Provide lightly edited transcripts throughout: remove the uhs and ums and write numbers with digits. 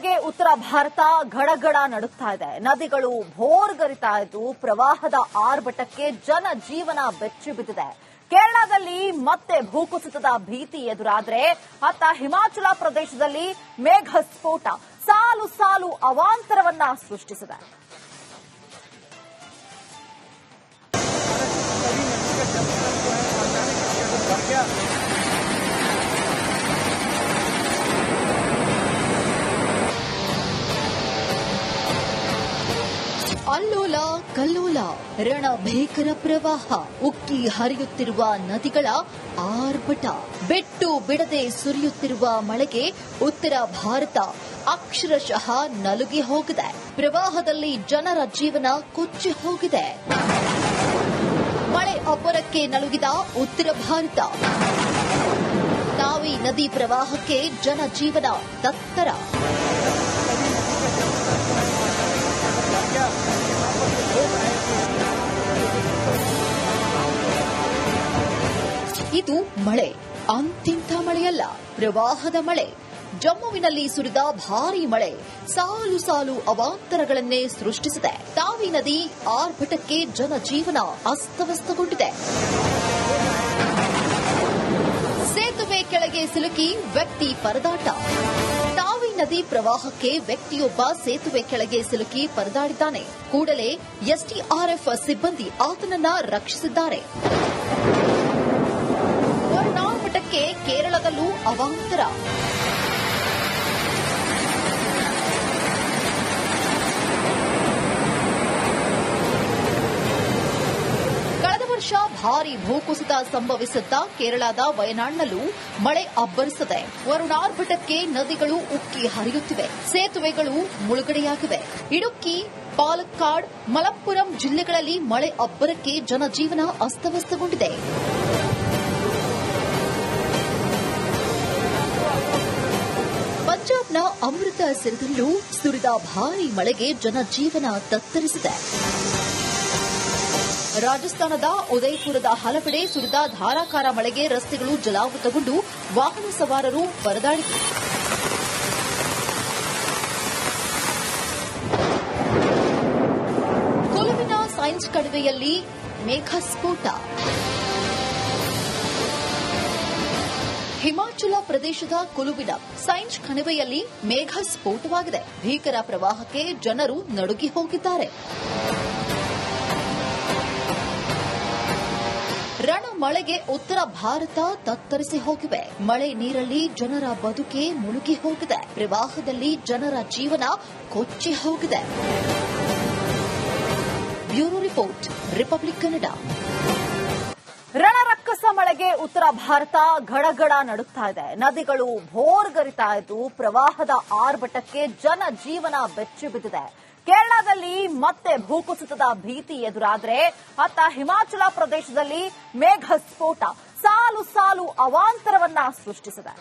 ಮಳೆಗೆ ಉತ್ತರ ಭಾರತ ಗಡಗಡ ನಡುಗ್ತಾ ಇದೆ. ನದಿಗಳು ಭೋರ್ಗರಿತಾ ಇದ್ದು ಪ್ರವಾಹದ ಆರ್ಭಟಕ್ಕೆ ಜನಜೀವನ ಬೆಚ್ಚಿ ಬಿದ್ದಿದೆ. ಕೇರಳದಲ್ಲಿ ಮತ್ತೆ ಭೂಕುಸಿತದ ಭೀತಿ ಎದುರಾದ್ರೆ ಅತ್ತ ಹಿಮಾಚಲ ಪ್ರದೇಶದಲ್ಲಿ ಮೇಘಸ್ಫೋಟ ಸಾಲು ಸಾಲು ಅವಾಂತರವನ್ನ ಸೃಷ್ಟಿಸಿದೆ. ಅಲ್ಲೋಲ ಕಲ್ಲೋಲ ರಣಭೀಕರ ಪ್ರವಾಹ, ಉಕ್ಕಿ ಹರಿಯುತ್ತಿರುವ ನದಿಗಳ ಆರ್ಭಟ, ಬೆಟ್ಟು ಬಿಡದೆ ಸುರಿಯುತ್ತಿರುವ ಮಳೆಗೆ ಉತ್ತರ ಭಾರತ ಅಕ್ಷರಶಃ ನಲುಗಿ ಹೋಗಿದೆ. ಪ್ರವಾಹದಲ್ಲಿ ಜನರ ಜೀವನ ಕೊಚ್ಚಿ ಹೋಗಿದೆ. ಮಳೆ ಅಬ್ಬರಕ್ಕೆ ನಲುಗಿದ ಉತ್ತರ ಭಾರತ. ತಾವಿ ನದಿ ಪ್ರವಾಹಕ್ಕೆ ಜನಜೀವನ ತತ್ತರ. ಇದು ಮಳೆ, ಅಂತಿಂಥ ಮಳೆಯಲ್ಲ, ಪ್ರವಾಹದ ಮಳೆ. ಜಮ್ಮುವಿನಲ್ಲಿ ಸುರಿದ ಭಾರೀ ಮಳೆ ಸಾಲು ಸಾಲು ಅವಾಂತರಗಳನ್ನೇ ಸೃಷ್ಟಿಸಿದೆ. ತಾವಿ ನದಿ ಆರ್ಭಟಕ್ಕೆ ಜನಜೀವನ ಅಸ್ತವ್ಯಸ್ತಗೊಂಡಿದೆ. ಸೇತುವೆ ಕೆಳಗೆ ಸಿಲುಕಿ ವ್ಯಕ್ತಿ ಪರದಾಟ. ತಾವಿ ನದಿ ಪ್ರವಾಹಕ್ಕೆ ವ್ಯಕ್ತಿಯೊಬ್ಬ ಸೇತುವೆ ಕೆಳಗೆ ಸಿಲುಕಿ ಪರದಾಡಿದ್ದಾನೆ. ಕೂಡಲೇ ಎಸ್ಡಿಆರ್ಎಫ್ ಸಿಬ್ಬಂದಿ ಆತನನ್ನ ರಕ್ಷಿಸಿದ್ದಾರೆ. ವರ್ಣಾರ್ಭಟಕ್ಕೆ ಕೇರಳದಲ್ಲೂ ಅವಾಂತರ. ಕಳೆದ ವರ್ಷ ಭಾರೀ ಭೂಕುಸಿತ ಸಂಭವಿಸಿದ್ದ ಕೇರಳದ ವಯನಾಡ್ನಲ್ಲೂ ಮಳೆ ಅಬ್ಬರಿಸಿದೆ. ವರುಣಾರ್ಭಟಕ್ಕೆ ನದಿಗಳು ಉಕ್ಕಿ ಹರಿಯುತ್ತಿವೆ. ಸೇತುವೆಗಳು ಮುಳುಗಡೆಯಾಗಿವೆ. ಇಡುಕ್ಕಿ, ಪಾಲಕ್ಕಾಡ್, ಮಲಪ್ಪುರಂ ಜಿಲ್ಲೆಗಳಲ್ಲಿ ಮಳೆ ಅಬ್ಬರಕ್ಕೆ ಜನಜೀವನ ಅಸ್ತವ್ಯಸ್ತಗೊಂಡಿದೆ. ಪಂಜಾಬ್ನ ಅಮೃತಸರದಲ್ಲೂ ಸುರಿದ ಭಾರೀ ಮಳೆಗೆ ಜನಜೀವನ ತತ್ತರಿಸಿದೆ. ರಾಜಸ್ಥಾನದ ಉದಯಪುರದ ಹಲವೆಡೆ ಸುರಿದ ಧಾರಾಕಾರ ಮಳೆಗೆ ರಸ್ತೆಗಳು ಜಲಾವೃತಗೊಂಡು ವಾಹನ ಸವಾರರು ಪರದಾಡಿದರು. ಕೊಲುವಿನ ಸೈನ್ಸ್ ಕಣಿವೆಯಲ್ಲಿ ಮೇಘಸ್ಫೋಟ. ಹಿಮಾಚಲ ಪ್ರದೇಶದ ಕುಲುವಿನ ಸೈನ್ಸ್ ಕಣಿವೆಯಲ್ಲಿ ಮೇಘಸ್ಫೋಟವಾಗಿದೆ. ಭೀಕರ ಪ್ರವಾಹಕ್ಕೆ ಜನರು ನಡುಗಿ ಹೋಗಿದ್ದಾರೆ. ರಣ ಮಳೆಗೆ ಉತ್ತರ ಭಾರತ ತತ್ತರಿಸಿ ಹೋಗಿವೆ. ಮಳೆ ನೀರಲ್ಲಿ ಜನರ ಬದುಕೆ ಮುಳುಗಿ ಹೋಗಿದೆ. ಪ್ರವಾಹದಲ್ಲಿ ಜನರ ಜೀವನ ಕೊಚ್ಚಿ ಹೋಗಿದೆ. Bureau report, Republic Kannada. ರಣರಕ್ಕಸ ಮಳೆಗೆ ಉತ್ತರ ಭಾರತ ಗಡಗಡ ನಡುಗ್ತಾ ಇದೆ. ನದಿಗಳು ಭೋರ್ಗರಿತಾ ಇದ್ದು ಪ್ರವಾಹದ ಆರ್ಭಟಕ್ಕೆ ಜನಜೀವನ ಬೆಚ್ಚಿ ಬಿದ್ದಿದೆ. ಕೇರಳದಲ್ಲಿ ಮತ್ತೆ ಭೂಕುಸಿತದ ಭೀತಿ ಎದುರಾದ್ರೆ ಅತ್ತ ಹಿಮಾಚಲ ಪ್ರದೇಶದಲ್ಲಿ ಮೇಘಸ್ಫೋಟ ಸಾಲು ಸಾಲು ಅವಾಂತರವನ್ನ ಸೃಷ್ಟಿಸಿದೆ.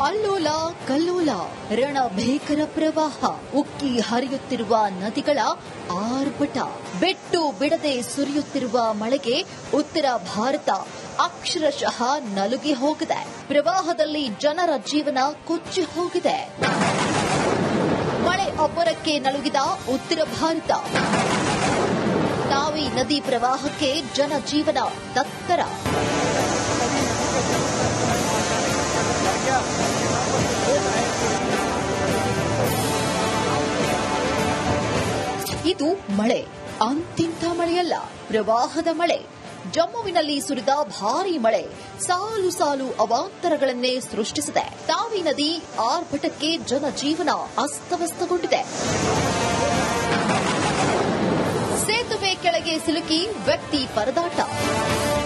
ಅಲ್ಲೋಲ ಕಲ್ಲೋಲ ರಣಭೀಕರ ಪ್ರವಾಹ, ಉಕ್ಕಿ ಹರಿಯುತ್ತಿರುವ ನದಿಗಳ ಆರ್ಭಟ, ಬೆಟ್ಟು ಬಿಡದೆ ಸುರಿಯುತ್ತಿರುವ ಮಳೆಗೆ ಉತ್ತರ ಭಾರತ ಅಕ್ಷರಶಃ ನಲುಗಿ ಹೋಗಿದೆ. ಪ್ರವಾಹದಲ್ಲಿ ಜನರ ಜೀವನ ಕೊಚ್ಚಿ ಹೋಗಿದೆ. ಮಳೆ ಅಬ್ಬರಕ್ಕೆ ನಲುಗಿದ ಉತ್ತರ ಭಾರತ. ತಾವಿ ನದಿ ಪ್ರವಾಹಕ್ಕೆ ಜನಜೀವನ ತತ್ತರ. ಇದು ಮಳೆ, ಅಂತಿಂಥ ಮಳೆಯಲ್ಲ, ಪ್ರವಾಹದ ಮಳೆ. ಜಮ್ಮುವಿನಲ್ಲಿ ಸುರಿದ ಭಾರೀ ಮಳೆ ಸಾಲು ಸಾಲು ಅವಾಂತರಗಳನ್ನೇ ಸೃಷ್ಟಿಸಿದೆ. ತಾವಿ ನದಿ ಆರ್ಭಟಕ್ಕೆ ಜನಜೀವನ ಅಸ್ತವ್ಯಸ್ತಗೊಂಡಿದೆ. ಸೇತುವೆ ಕೆಳಗೆ ಸಿಲುಕಿ ವ್ಯಕ್ತಿ ಪರದಾಟ.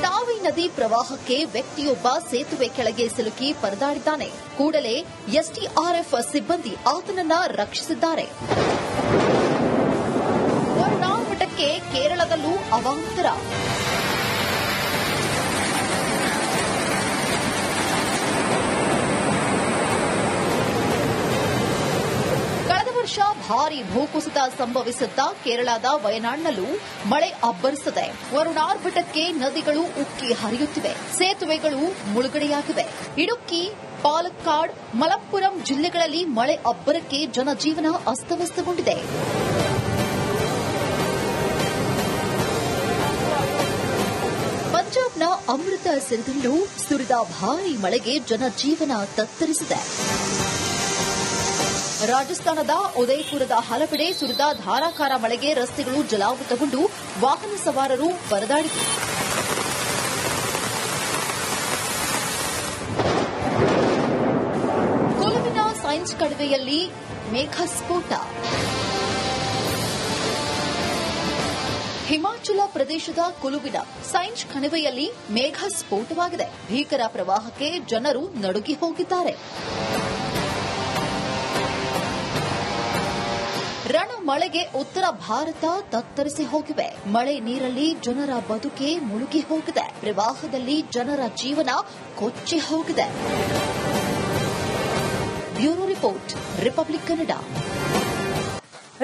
ತಾವಿ ನದಿ ಪ್ರವಾಹಕ್ಕೆ ವ್ಯಕ್ತಿಯೊಬ್ಬ ಸೇತುವೆ ಕೆಳಗೆ ಸಿಲುಕಿ ಪರದಾಡಿದ್ದಾನೆ. ಕೂಡಲೇ ಎಸ್ಡಿಆರ್ಎಫ್ ಸಿಬ್ಬಂದಿ ಆತನನ್ನ ರಕ್ಷಿಸಿದ್ದಾರೆ. ವರ್ಣಾರ್ಭಟಕ್ಕೆ ಕೇರಳದಲ್ಲೂ ಅವಾಂತರ. ವರ್ಷ ಭಾರೀ ಭೂಕುಸಿತ ಸಂಭವಿಸುತ್ತಾ ಕೇರಳದ ವಯನಾಡ್ನಲ್ಲೂ ಮಳೆ ಅಬ್ಬರಿಸಿದೆ. ವರುಣಾರ್ಭಟಕ್ಕೆ ನದಿಗಳು ಉಕ್ಕಿ ಹರಿಯುತ್ತಿವೆ, ಸೇತುವೆಗಳು ಮುಳುಗಡೆಯಾಗಿವೆ. ಇಡುಕ್ಕಿ, ಪಾಲಕ್ಕಾಡ್, ಮಲಪ್ಪುರಂ ಜಿಲ್ಲೆಗಳಲ್ಲಿ ಮಳೆ ಅಬ್ಬರಕ್ಕೆ ಜನಜೀವನ ಅಸ್ತವ್ಯಸ್ತಗೊಂಡಿದೆ. ಪಂಜಾಬ್ನ ಅಮೃತಸರದಲ್ಲೂ ಸುರಿದ ಭಾರೀ ಮಳೆಗೆ ಜನಜೀವನ ತತ್ತರಿಸಿದೆ. ರಾಜಸ್ಥಾನದ ಉದಯಪುರದ ಹಲವೆಡೆ ಸುರಿದ ಧಾರಾಕಾರ ಮಳೆಗೆ ರಸ್ತೆಗಳು ಜಲಾವೃತಗೊಂಡು ವಾಹನ ಸವಾರರು ಪರದಾಡಿದರು. ಕೊಲುವಿನ ಸೈನ್ಸ್ ಕಣಿವೆಯಲ್ಲಿ ಮೇಘಸ್ಫೋಟ. ಹಿಮಾಚಲ ಪ್ರದೇಶದ ಕುಲುವಿನ ಸೈನ್ಸ್ ಕಣಿವೆಯಲ್ಲಿ ಮೇಘಸ್ಫೋಟವಾಗಿದೆ. ಭೀಕರ ಪ್ರವಾಹಕ್ಕೆ ಜನರು ನಡುಗಿ ಹೋಗಿದ್ದಾರೆ. ರಣಮಳೆಗೆ ಉತ್ತರ ಭಾರತ ತತ್ತರಿಸಿ ಹೋಗಿವೆ. ಮಳೆ ನೀರಲ್ಲಿ ಜನರ ಬದುಕೆ ಮುಳುಗಿ ಹೋಗಿದೆ. ಪ್ರವಾಹದಲ್ಲಿ ಜನರ ಜೀವನ ಕೊಚ್ಚಿ ಹೋಗಿದೆ. Bureau report, Republic Kannada.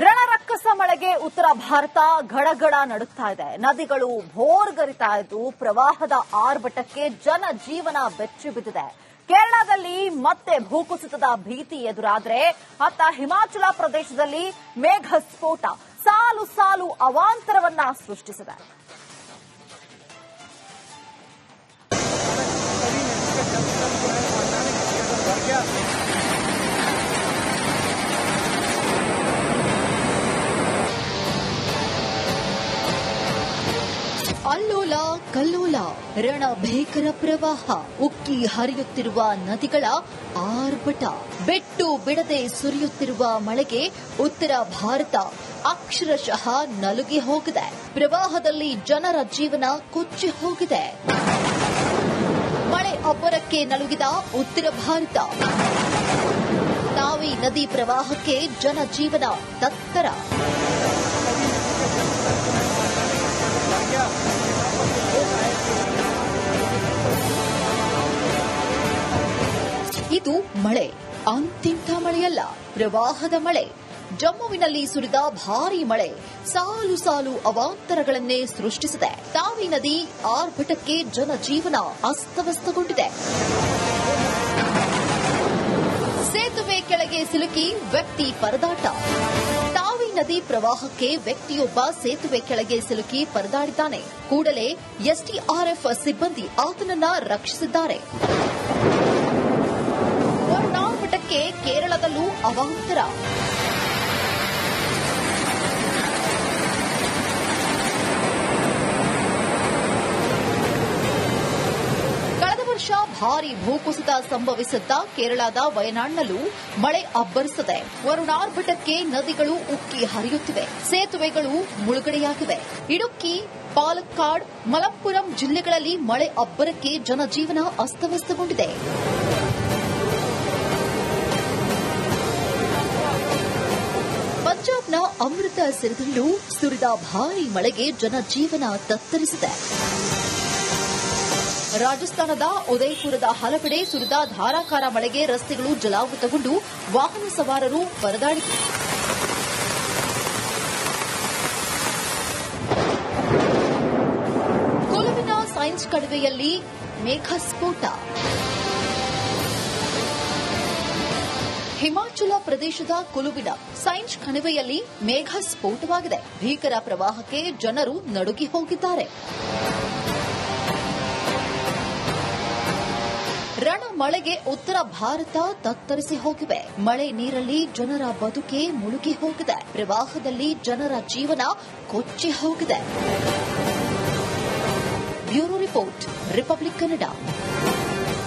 ರಣರಕ್ಕಸ ಮಳೆಗೆ ಉತ್ತರ ಭಾರತ ಗಡಗಡ ನಡುತ್ತಾ ಇದೆ. ನದಿಗಳು ಭೋರ್ಗರಿತಾ ಇದ್ದು ಪ್ರವಾಹದ ಆರ್ಭಟಕ್ಕೆ ಜನಜೀವನ ಬೆಚ್ಚಿ ಬಿದ್ದಿದೆ. ಕೇರಳದಲ್ಲಿ ಮತ್ತೆ ಭೂಕುಸಿತದ ಭೀತಿ ಎದುರಾದರೆ ಅತ್ತ ಹಿಮಾಚಲ ಪ್ರದೇಶದಲ್ಲಿ ಮೇಘಸ್ಫೋಟ ಸಾಲು ಸಾಲು ಅವಾಂತರವನ್ನ ಸೃಷ್ಟಿಸಿದೆ. ಅಲ್ಲೋಲ ಕಲ್ಲೋಲ, ರಣಭೀಕರ ಪ್ರವಾಹ, ಉಕ್ಕಿ ಹರಿಯುತ್ತಿರುವ ನದಿಗಳ ಆರ್ಭಟ, ಬೆಟ್ಟು ಬಿಡದೆ ಸುರಿಯುತ್ತಿರುವ ಮಳೆಗೆ ಉತ್ತರ ಭಾರತ ಅಕ್ಷರಶಃ ನಲುಗಿ ಹೋಗಿದೆ. ಪ್ರವಾಹದಲ್ಲಿ ಜನರ ಜೀವನ ಕೊಚ್ಚಿ ಹೋಗಿದೆ. ಮಳೆ ಅಬ್ಬರಕ್ಕೆ ನಲುಗಿದ ಉತ್ತರ ಭಾರತ. ತಾವಿ ನದಿ ಪ್ರವಾಹಕ್ಕೆ ಜನಜೀವನ ತತ್ತರ. ಇದು ಮಳೆ, ಅಂತಿಂತ ಮಳೆಯಲ್ಲ, ಪ್ರವಾಹದ ಮಳೆ. ಜಮ್ಮುವಿನಲ್ಲಿ ಸುರಿದ ಭಾರೀ ಮಳೆ ಸಾಲು ಸಾಲು ಅವಾಂತರಗಳನ್ನೇ ಸೃಷ್ಟಿಸಿದೆ. ತಾವಿ ನದಿ ಆರ್ಭಟಕ್ಕೆ ಜನಜೀವನ ಅಸ್ತವ್ಯಸ್ತಗೊಂಡಿದೆ. ಸೇತುವೆ ಕೆಳಗೆ ಸಿಲುಕಿ ವ್ಯಕ್ತಿ ಪರದಾಟ. ತಾವಿ ನದಿ ಪ್ರವಾಹಕ್ಕೆ ವ್ಯಕ್ತಿಯೊಬ್ಬ ಸೇತುವೆ ಕೆಳಗೆ ಸಿಲುಕಿ ಪರದಾಡಿದ್ದಾನೆ. ಕೂಡಲೇ ಎಸ್ಡಿಆರ್ಎಫ್ ಸಿಬ್ಬಂದಿ ಆತನನ್ನ ರಕ್ಷಿಸಿದ್ದಾರೆ. ವರುಣಾರ್ಭಟಕ್ಕೆ ಕೇರಳದಲ್ಲೂ ಅವಾಂತರ. ಕಳೆದ ವರ್ಷ ಭಾರೀ ಭೂಕುಸಿತ ಸಂಭವಿಸುತ್ತಾ ಕೇರಳದ ವಯನಾಡ್ನಲ್ಲೂ ಮಳೆ ಅಬ್ಬರಿಸಿದೆ. ವರುಣಾರ್ಭಟಕ್ಕೆ ನದಿಗಳು ಉಕ್ಕಿ ಹರಿಯುತ್ತಿವೆ, ಸೇತುವೆಗಳು ಮುಳುಗಡೆಯಾಗಿವೆ. ಇಡುಕ್ಕಿ, ಪಾಲಕ್ಕಾಡ್, ಮಲಪ್ಪುರಂ ಜಿಲ್ಲೆಗಳಲ್ಲಿ ಮಳೆ ಅಬ್ಬರಕ್ಕೆ ಜನಜೀವನ ಅಸ್ತವ್ಯಸ್ತಗೊಂಡಿದೆ. ಪಂಜಾಬ್ನ ಅಮೃತಸರದಲ್ಲೂ ಸುರಿದ ಭಾರೀ ಮಳೆಗೆ ಜನಜೀವನ ತತ್ತರಿಸಿದೆ. ರಾಜಸ್ಥಾನದ ಉದಯಪುರದ ಹಲವೆಡೆ ಸುರಿದ ಧಾರಾಕಾರ ಮಳೆಗೆ ರಸ್ತೆಗಳು ಜಲಾವೃತಗೊಂಡು ವಾಹನ ಸವಾರರು ಪರದಾಡಿದರು. ಕೊಲುವಿನ ಸೈನ್ಸ್ ಕಣಿವೆಯಲ್ಲಿ ಮೇಘಸ್ಫೋಟ. ಹಿಮಾಚಲ ಪ್ರದೇಶದ ಕುಲುವಿನ ಸೈನ್ಸ್ ಕಣಿವೆಯಲ್ಲಿ ಮೇಘಸ್ಫೋಟವಾಗಿದೆ. ಭೀಕರ ಪ್ರವಾಹಕ್ಕೆ ಜನರು ನಡುಗಿ ಹೋಗಿದ್ದಾರೆ. ರಣಮಳೆಗೆ ಉತ್ತರ ಭಾರತ ತತ್ತರಿಸಿ ಹೋಗಿವೆ. ಮಳೆ ನೀರಲ್ಲಿ ಜನರ ಬದುಕೆ ಮುಳುಗಿ ಹೋಗಿದೆ. ಪ್ರವಾಹದಲ್ಲಿ ಜನರ ಜೀವನ ಕೊಚ್ಚಿ ಹೋಗಿದೆ. Bureau report, Republic Kannada.